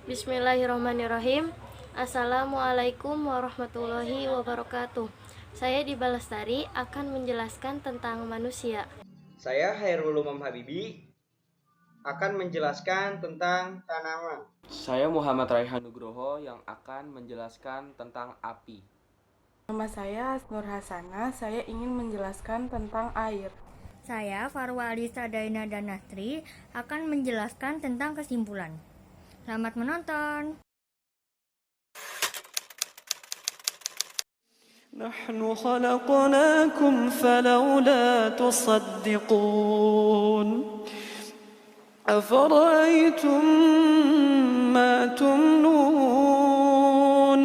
Bismillahirrahmanirrahim. Assalamualaikum warahmatullahi wabarakatuh. Saya di Balestari akan menjelaskan tentang manusia. Saya Hairul Umam Habibi akan menjelaskan tentang tanaman. Saya Muhammad Raihan Nugroho yang akan menjelaskan tentang api. Nama saya Asnur Hasana, saya ingin menjelaskan tentang air. Saya Farwa Alisa Daina Danastri akan menjelaskan tentang kesimpulan. Selamat menonton. نحن خلقناكم فلولا تصدقون أفرأيتم ما تمنون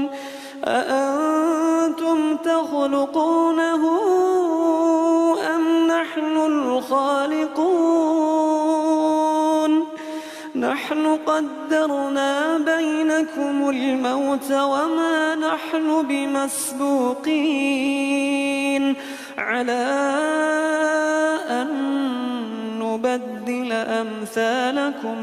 أأنتم تخلقونه أم نحن الخالقون نحن قدرنا بينكم الموت وما نحن بمسبوقين على أن نبدل أمثالكم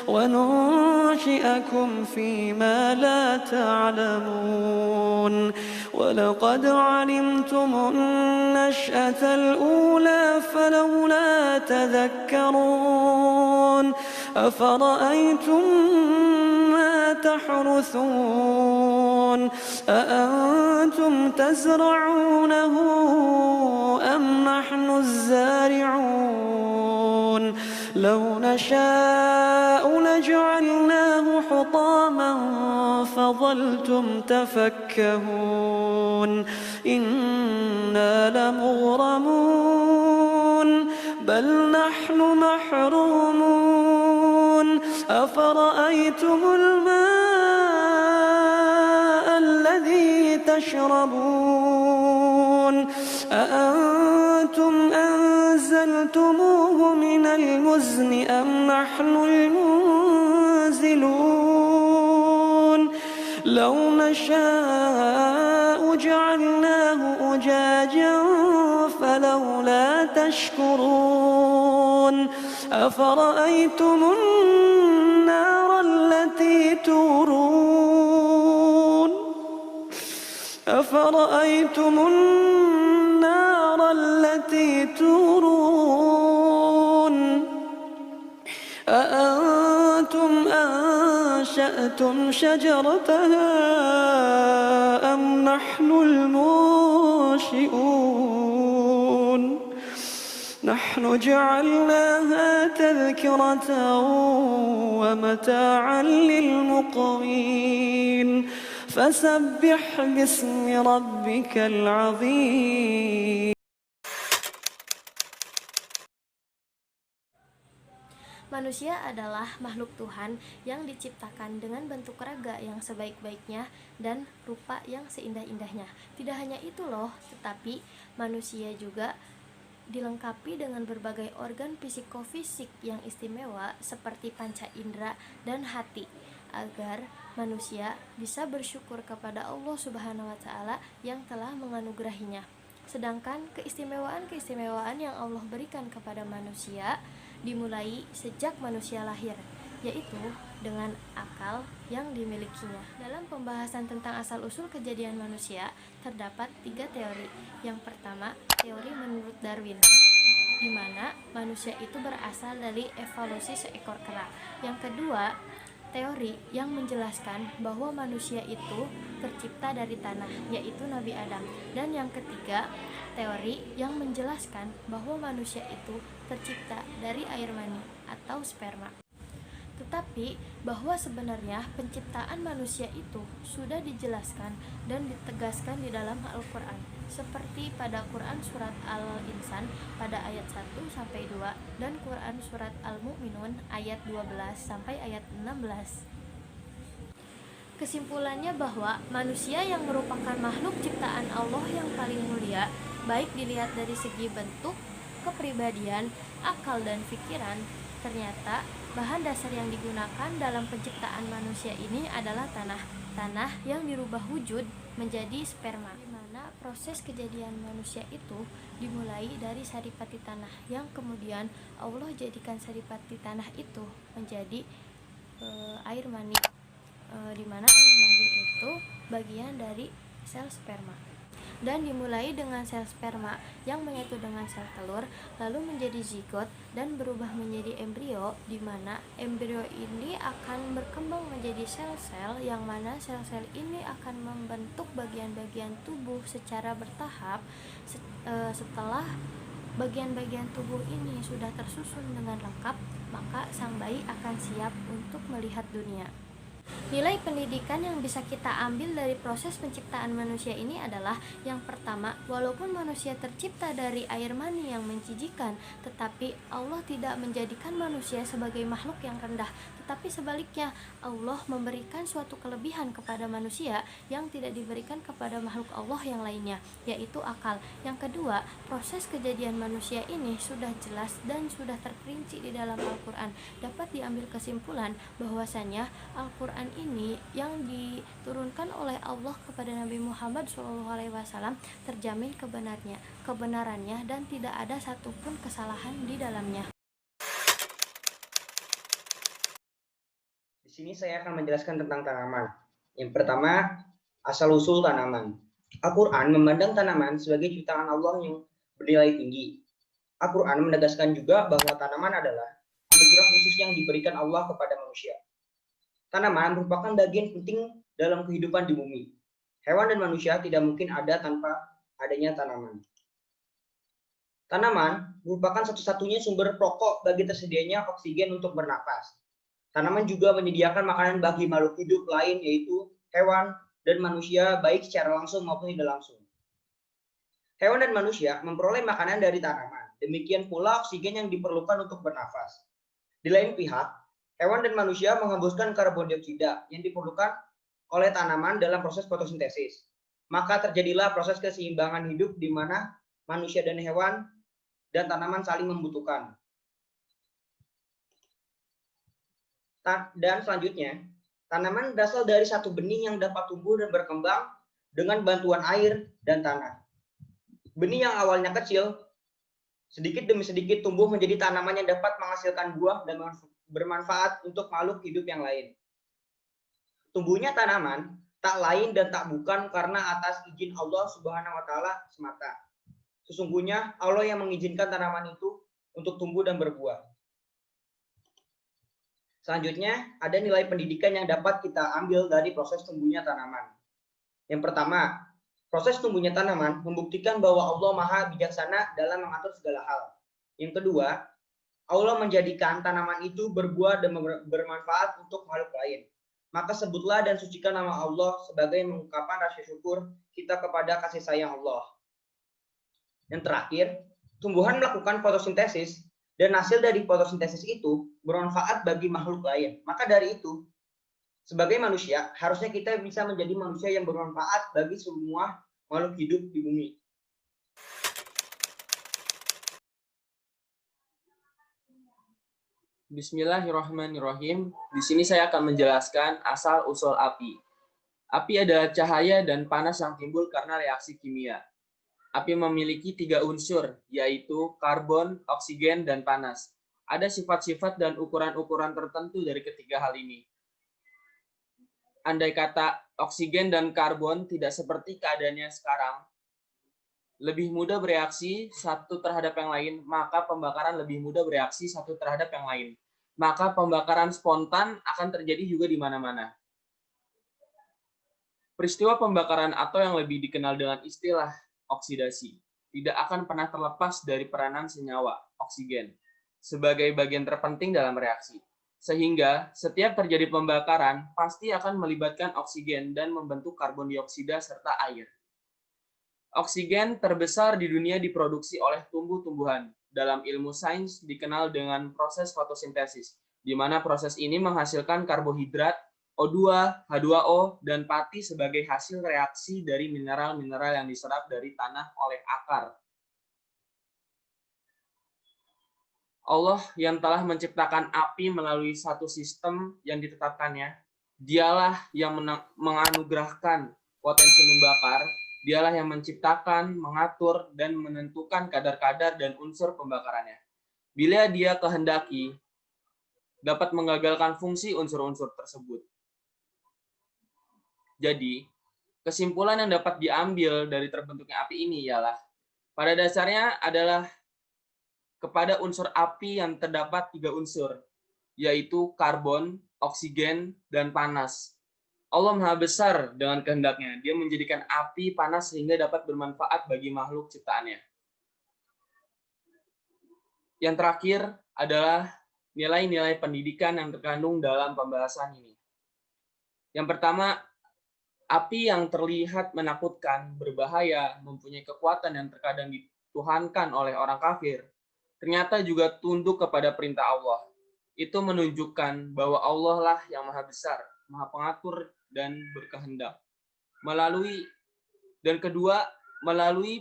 وننشئكم فيما لا تعلمون ولقد علمتم النشأة الأولى فلولا تذكرون أفرأيتم ما تحرثون أأنتم تزرعونه أم نحن الزارعون لو نشاء لجعلناه حطاما فظلتم تفكهون إنا لمغرمون بل نحن محرومون أفرأيتم الماء الذي تشربون أأنتم أنزلتموه من المزن أم نحن المنزلون لو نشاء جعلناه أجاجا فلولا تشكرون أفرأيتم النار التي تورون أأنتم أنشأتم شجرتها أم نحن المنشئون نحن جعلناها تذكرة ومتاعا للمقوين فسبح باسم ربك العظيم. Manusia adalah makhluk Tuhan yang diciptakan dengan bentuk raga yang sebaik-baiknya dan rupa yang seindah-indahnya. Tidak hanya itu loh, tetapi manusia juga dilengkapi dengan berbagai organ psikofisik yang istimewa seperti panca indera dan hati, agar manusia bisa bersyukur kepada Allah Subhanahu wa Ta'ala yang telah menganugerahinya. Sedangkan keistimewaan-keistimewaan yang Allah berikan kepada manusia dimulai sejak manusia lahir, yaitu dengan akal yang dimilikinya. Dalam pembahasan tentang asal-usul kejadian manusia, terdapat 3 teori. Yang pertama, teori menurut Darwin, di mana manusia itu berasal dari evolusi seekor kera. Yang kedua, teori yang menjelaskan bahwa manusia itu tercipta dari tanah, yaitu Nabi Adam. Dan yang ketiga, teori yang menjelaskan bahwa manusia itu tercipta dari air mani atau sperma. Tetapi bahwa sebenarnya penciptaan manusia itu sudah dijelaskan dan ditegaskan di dalam Al-Quran, seperti pada Quran Surat Al-Insan pada ayat 1-2 dan Quran Surat Al-Mu'minun ayat 12-ayat 16. Kesimpulannya bahwa manusia yang merupakan makhluk ciptaan Allah yang paling mulia, baik dilihat dari segi bentuk, kepribadian, akal, dan pikiran, ternyata bahan dasar yang digunakan dalam penciptaan manusia ini adalah tanah yang dirubah wujud menjadi sperma, di mana proses kejadian manusia itu dimulai dari saripati tanah yang kemudian Allah jadikan saripati tanah itu menjadi air mani, di mana air mani itu bagian dari sel sperma. Dan dimulai dengan sel sperma yang menyatu dengan sel telur, lalu menjadi zigot dan berubah menjadi embrio, di mana embrio ini akan berkembang menjadi sel-sel, yang mana sel-sel ini akan membentuk bagian-bagian tubuh secara bertahap. Setelah bagian-bagian tubuh ini sudah tersusun dengan lengkap, maka sang bayi akan siap untuk melihat dunia. Nilai pendidikan yang bisa kita ambil dari proses penciptaan manusia ini adalah, yang pertama, walaupun manusia tercipta dari air mani yang menjijikan, tetapi Allah tidak menjadikan manusia sebagai makhluk yang rendah, tetapi sebaliknya Allah memberikan suatu kelebihan kepada manusia yang tidak diberikan kepada makhluk Allah yang lainnya, yaitu akal. Yang kedua, proses kejadian manusia ini sudah jelas dan sudah terperinci di dalam Al-Quran. Dapat diambil kesimpulan bahwasanya Al-Quran ini yang diturunkan oleh Allah kepada Nabi Muhammad SAW terjamin kebenarannya dan tidak ada satupun kesalahan di dalamnya. Di sini saya akan menjelaskan tentang tanaman. Yang pertama, asal-usul tanaman. Al-Quran memandang tanaman sebagai ciptaan Allah yang bernilai tinggi. Al-Quran menegaskan juga bahwa tanaman adalah anugerah khusus yang diberikan Allah kepada manusia. Tanaman merupakan bagian penting dalam kehidupan di bumi. Hewan dan manusia tidak mungkin ada tanpa adanya tanaman. Tanaman merupakan satu-satunya sumber pokok bagi tersedianya oksigen untuk bernapas. Tanaman juga menyediakan makanan bagi makhluk hidup lain, yaitu hewan dan manusia, baik secara langsung maupun tidak langsung. Hewan dan manusia memperoleh makanan dari tanaman. Demikian pula oksigen yang diperlukan untuk bernafas. Di lain pihak, hewan dan manusia menghembuskan karbon dioksida yang diperlukan oleh tanaman dalam proses fotosintesis. Maka terjadilah proses keseimbangan hidup di mana manusia dan hewan dan tanaman saling membutuhkan. Dan selanjutnya, tanaman berasal dari satu benih yang dapat tumbuh dan berkembang dengan bantuan air dan tanah. Benih yang awalnya kecil, sedikit demi sedikit tumbuh menjadi tanaman yang dapat menghasilkan buah dan bermanfaat untuk makhluk hidup yang lain. Tumbuhnya tanaman tak lain dan tak bukan karena atas izin Allah Subhanahu wa taala semata. Sesungguhnya Allah yang mengizinkan tanaman itu untuk tumbuh dan berbuah. Selanjutnya, ada nilai pendidikan yang dapat kita ambil dari proses tumbuhnya tanaman. Yang pertama, proses tumbuhnya tanaman membuktikan bahwa Allah Maha Bijaksana dalam mengatur segala hal. Yang kedua, Allah menjadikan tanaman itu berbuah dan bermanfaat untuk makhluk lain. Maka sebutlah dan sucikan nama Allah sebagai mengungkapkan rasa syukur kita kepada kasih sayang Allah. Yang terakhir, tumbuhan melakukan fotosintesis dan hasil dari fotosintesis itu bermanfaat bagi makhluk lain. Maka dari itu, sebagai manusia, harusnya kita bisa menjadi manusia yang bermanfaat bagi semua makhluk hidup di bumi. Bismillahirrahmanirrahim. Di sini saya akan menjelaskan asal-usul api. Api adalah cahaya dan panas yang timbul karena reaksi kimia. Api memiliki 3 unsur, yaitu karbon, oksigen, dan panas. Ada sifat-sifat dan ukuran-ukuran tertentu dari ketiga hal ini. Andai kata oksigen dan karbon tidak seperti keadaannya sekarang, lebih mudah bereaksi satu terhadap yang lain, maka pembakaran lebih mudah bereaksi satu terhadap yang lain. Maka pembakaran spontan akan terjadi juga di mana-mana. Peristiwa pembakaran atau yang lebih dikenal dengan istilah oksidasi tidak akan pernah terlepas dari peranan senyawa oksigen sebagai bagian terpenting dalam reaksi. Sehingga setiap terjadi pembakaran pasti akan melibatkan oksigen dan membentuk karbon dioksida serta air. Oksigen terbesar di dunia diproduksi oleh tumbuh-tumbuhan. Dalam ilmu sains dikenal dengan proses fotosintesis, di mana proses ini menghasilkan karbohidrat, O2, H2O, dan pati sebagai hasil reaksi dari mineral-mineral yang diserap dari tanah oleh akar. Allah yang telah menciptakan api melalui satu sistem yang ditetapkannya, dialah yang menganugerahkan potensi membakar Dialah yang menciptakan, mengatur, dan menentukan kadar-kadar dan unsur pembakarannya. Bila Dia kehendaki, dapat menggagalkan fungsi unsur-unsur tersebut. Jadi, kesimpulan yang dapat diambil dari terbentuknya api ini ialah, pada dasarnya adalah kepada unsur api yang terdapat 3 unsur, yaitu karbon, oksigen, dan panas. Allah Maha Besar dengan kehendaknya. Dia menjadikan api panas sehingga dapat bermanfaat bagi makhluk ciptaannya. Yang terakhir adalah nilai-nilai pendidikan yang terkandung dalam pembahasan ini. Yang pertama, api yang terlihat menakutkan, berbahaya, mempunyai kekuatan yang terkadang dituhankan oleh orang kafir, ternyata juga tunduk kepada perintah Allah. Itu menunjukkan bahwa Allah lah yang Maha Besar, Maha Pengatur, dan berkehendak. Melalui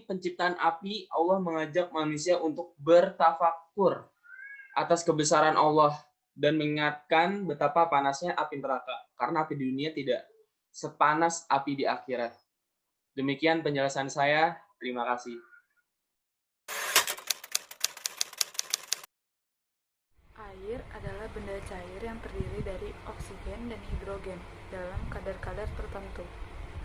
penciptaan api, Allah mengajak manusia untuk bertafakur atas kebesaran Allah dan mengingatkan betapa panasnya api neraka, karena api di dunia tidak sepanas api di akhirat. Demikian penjelasan saya. Terima kasih. Air adalah benda cair yang terdiri dari oksigen dan hidrogen dalam kadar-kadar tertentu.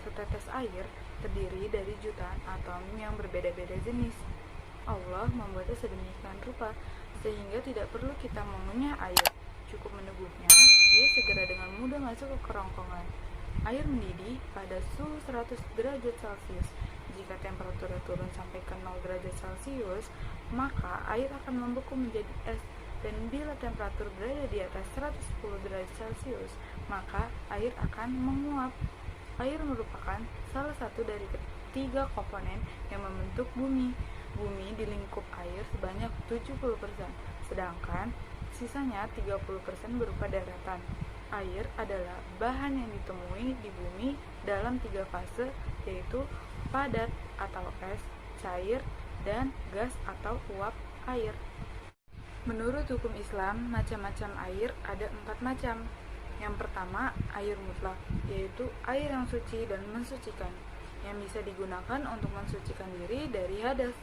Setetes air terdiri dari jutaan atom yang berbeda-beda jenis. Allah membuatnya sedemikian rupa sehingga tidak perlu kita mengunyah air. Cukup meneguhnya, ia segera dengan mudah masuk ke kerongkongan. Air mendidih pada suhu 100 derajat Celcius. Jika temperaturnya turun sampai ke 0 derajat Celcius, maka air akan membeku menjadi es. Dan bila temperatur berada di atas 110 derajat Celcius, maka air akan menguap. Air merupakan salah satu dari ketiga komponen yang membentuk bumi. Bumi dilingkup air sebanyak 70%, sedangkan sisanya 30% berupa daratan. Air adalah bahan yang ditemui di bumi dalam 3 fase, yaitu padat atau es, cair, dan gas atau uap air. Menurut hukum Islam, macam-macam air ada 4 macam. Yang pertama, air mutlak, yaitu air yang suci dan mensucikan, yang bisa digunakan untuk mensucikan diri dari hadas,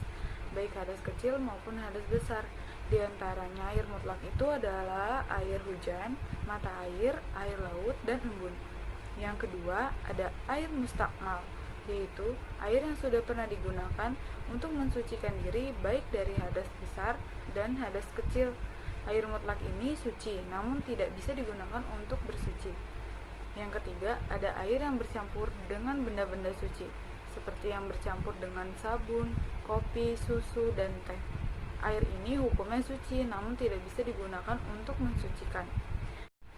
baik hadas kecil maupun hadas besar. Di antaranya air mutlak itu adalah air hujan, mata air laut, dan embun. Yang kedua, ada air mustakmal, yaitu air yang sudah pernah digunakan untuk mensucikan diri baik dari hadas besar dan hadas kecil. Air mutlak ini suci, namun tidak bisa digunakan untuk bersuci. Yang ketiga, ada air yang bercampur dengan benda-benda suci, seperti yang bercampur dengan sabun, kopi, susu, dan teh. Air ini hukumnya suci, namun tidak bisa digunakan untuk mensucikan.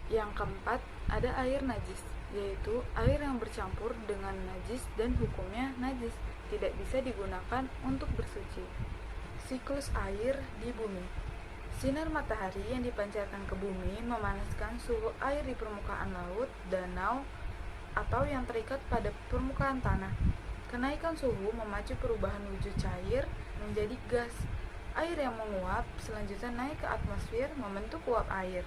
Yang keempat, ada air najis, yaitu air yang bercampur dengan najis dan hukumnya najis, tidak bisa digunakan untuk bersuci. Siklus air di bumi. Sinar matahari yang dipancarkan ke bumi memanaskan suhu air di permukaan laut, danau, atau yang terikat pada permukaan tanah. Kenaikan suhu memacu perubahan wujud cair menjadi gas. Air yang menguap selanjutnya naik ke atmosfer membentuk uap air.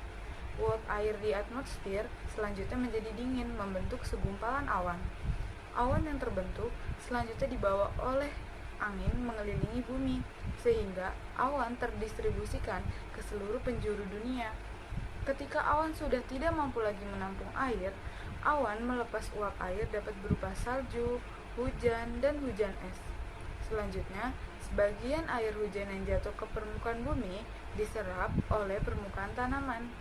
Uap air di atmosfer selanjutnya menjadi dingin membentuk segumpalan awan. Awan yang terbentuk selanjutnya dibawa oleh angin mengelilingi bumi, sehingga awan terdistribusikan ke seluruh penjuru dunia. Ketika awan sudah tidak mampu lagi menampung air, awan melepas uap air dapat berupa salju, hujan, dan hujan es. Selanjutnya, sebagian air hujan yang jatuh ke permukaan bumi diserap oleh permukaan tanaman.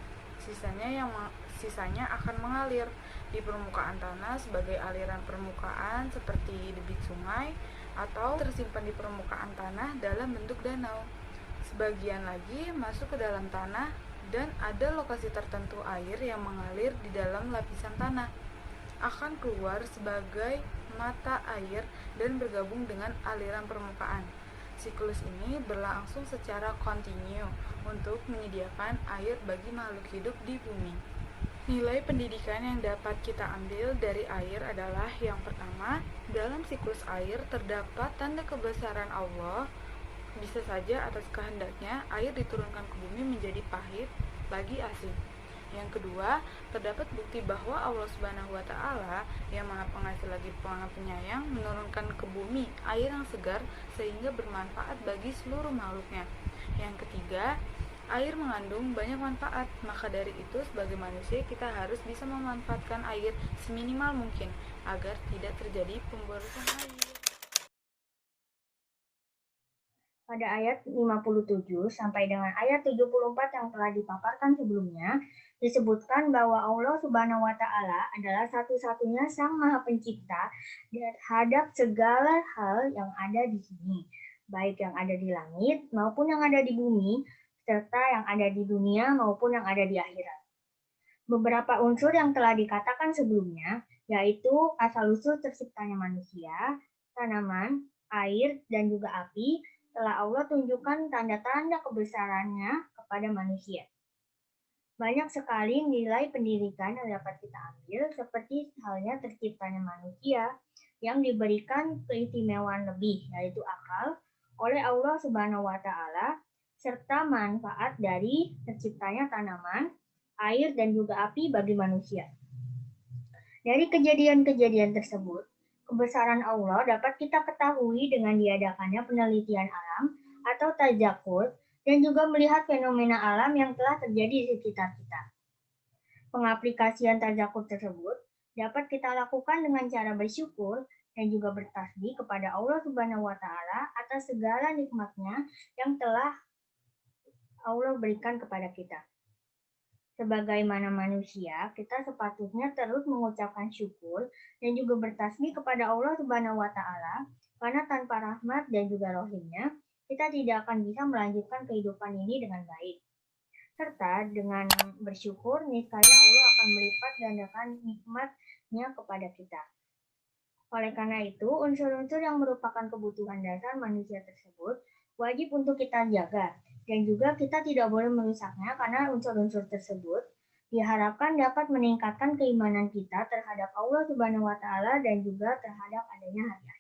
Sisanya akan mengalir di permukaan tanah sebagai aliran permukaan seperti debit sungai, atau tersimpan di permukaan tanah dalam bentuk danau. Sebagian lagi masuk ke dalam tanah dan ada lokasi tertentu air yang mengalir di dalam lapisan tanah, akan keluar sebagai mata air dan bergabung dengan aliran permukaan. Siklus ini berlangsung secara kontinu untuk menyediakan air bagi makhluk hidup di bumi. Nilai pendidikan yang dapat kita ambil dari air adalah yang pertama, dalam siklus air terdapat tanda kebesaran Allah. Bisa saja atas kehendaknya air diturunkan ke bumi menjadi pahit bagi asin. Yang kedua, terdapat bukti bahwa Allah Subhanahu wa Ta'ala yang Maha Pengasih lagi Maha Penyayang menurunkan ke bumi air yang segar sehingga bermanfaat bagi seluruh makhluknya. Yang ketiga, air mengandung banyak manfaat, maka dari itu sebagai manusia kita harus bisa memanfaatkan air seminimal mungkin agar tidak terjadi pemborosan air. Pada ayat 57 sampai dengan ayat 74 yang telah dipaparkan sebelumnya, disebutkan bahwa Allah Subhanahu wa Ta'ala adalah satu-satunya Sang Maha Pencipta terhadap segala hal yang ada di sini, baik yang ada di langit maupun yang ada di bumi, serta yang ada di dunia maupun yang ada di akhirat. Beberapa unsur yang telah dikatakan sebelumnya, yaitu asal-usul terciptanya manusia, tanaman, air, dan juga api, telah Allah tunjukkan tanda-tanda kebesarannya kepada manusia. Banyak sekali nilai pendidikan yang dapat kita ambil, seperti halnya terciptanya manusia yang diberikan keistimewaan lebih, yaitu akal, oleh Allah Subhanahu wa Ta'ala, serta manfaat dari terciptanya tanaman, air, dan juga api bagi manusia. Dari kejadian-kejadian tersebut, kebesaran Allah dapat kita ketahui dengan diadakannya penelitian alam atau tajakur dan juga melihat fenomena alam yang telah terjadi di sekitar kita. Pengaplikasian tajakur tersebut dapat kita lakukan dengan cara bersyukur dan juga bertasbih kepada Allah Subhanahu wa Ta'ala atas segala nikmatnya yang telah Allah berikan kepada kita. Sebagaimana manusia, kita sepatutnya terus mengucapkan syukur dan juga bertasbih kepada Allah Subhanahu wa Ta'ala, karena tanpa rahmat dan juga rohimnya, kita tidak akan bisa melanjutkan kehidupan ini dengan baik. Serta dengan bersyukur, niscaya Allah akan melipat gandakan nikmatnya kepada kita. Oleh karena itu, unsur-unsur yang merupakan kebutuhan dasar manusia tersebut wajib untuk kita jaga. Dan juga kita tidak boleh merusaknya karena unsur-unsur tersebut diharapkan dapat meningkatkan keimanan kita terhadap Allah Subhanahu wa Ta'ala dan juga terhadap adanya hari akhir.